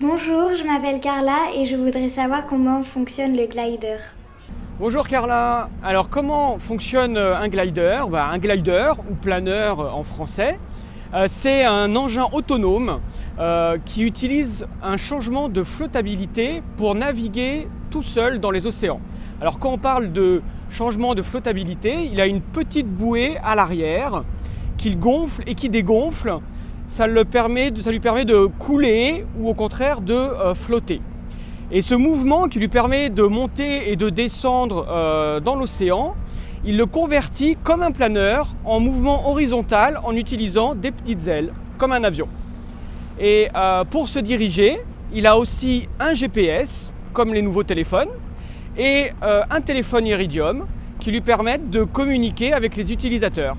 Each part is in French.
Bonjour, je m'appelle Carla et je voudrais savoir comment fonctionne le glider. Bonjour Carla, alors comment fonctionne un glider? Un glider ou planeur en français, c'est un engin autonome qui utilise un changement de flottabilité pour naviguer tout seul dans les océans. Alors quand on parle de changement de flottabilité, il a une petite bouée à l'arrière qu'il gonfle et qui dégonfle. Ça lui permet de couler ou au contraire de flotter. Et ce mouvement qui lui permet de monter et de descendre dans l'océan, il le convertit comme un planeur en mouvement horizontal en utilisant des petites ailes, comme un avion. Et pour se diriger, il a aussi un GPS, comme les nouveaux téléphones, et un téléphone Iridium qui lui permettent de communiquer avec les utilisateurs.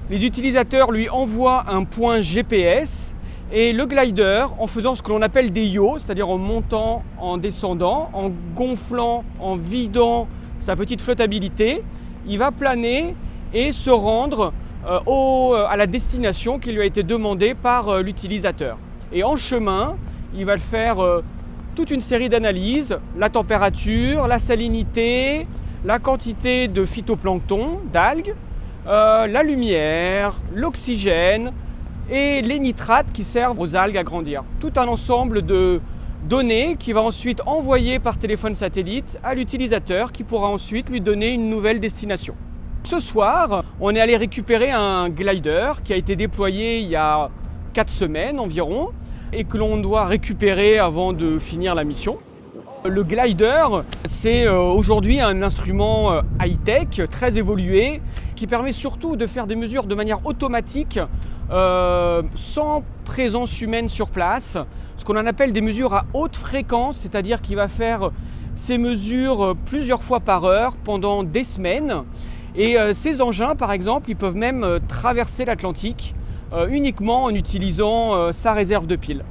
Les utilisateurs lui envoient un point GPS et le glider, en faisant ce que l'on appelle des yaws, c'est-à-dire en montant, en descendant, en gonflant, en vidant sa petite flottabilité, il va planer et se rendre à la destination qui lui a été demandée par l'utilisateur. Et en chemin, il va faire toute une série d'analyses, la température, la salinité, la quantité de phytoplancton, d'algues, la lumière, l'oxygène et les nitrates qui servent aux algues à grandir. Tout un ensemble de données qui va ensuite envoyer par téléphone satellite à l'utilisateur qui pourra ensuite lui donner une nouvelle destination. Ce soir, on est allé récupérer un glider qui a été déployé il y a 4 semaines environ et que l'on doit récupérer avant de finir la mission. Le glider, c'est aujourd'hui un instrument high-tech, très évolué, qui permet surtout de faire des mesures de manière automatique, sans présence humaine sur place. Ce qu'on appelle des mesures à haute fréquence, c'est-à-dire qu'il va faire ces mesures plusieurs fois par heure pendant des semaines. Et ces engins, par exemple, ils peuvent même traverser l'Atlantique uniquement en utilisant sa réserve de piles.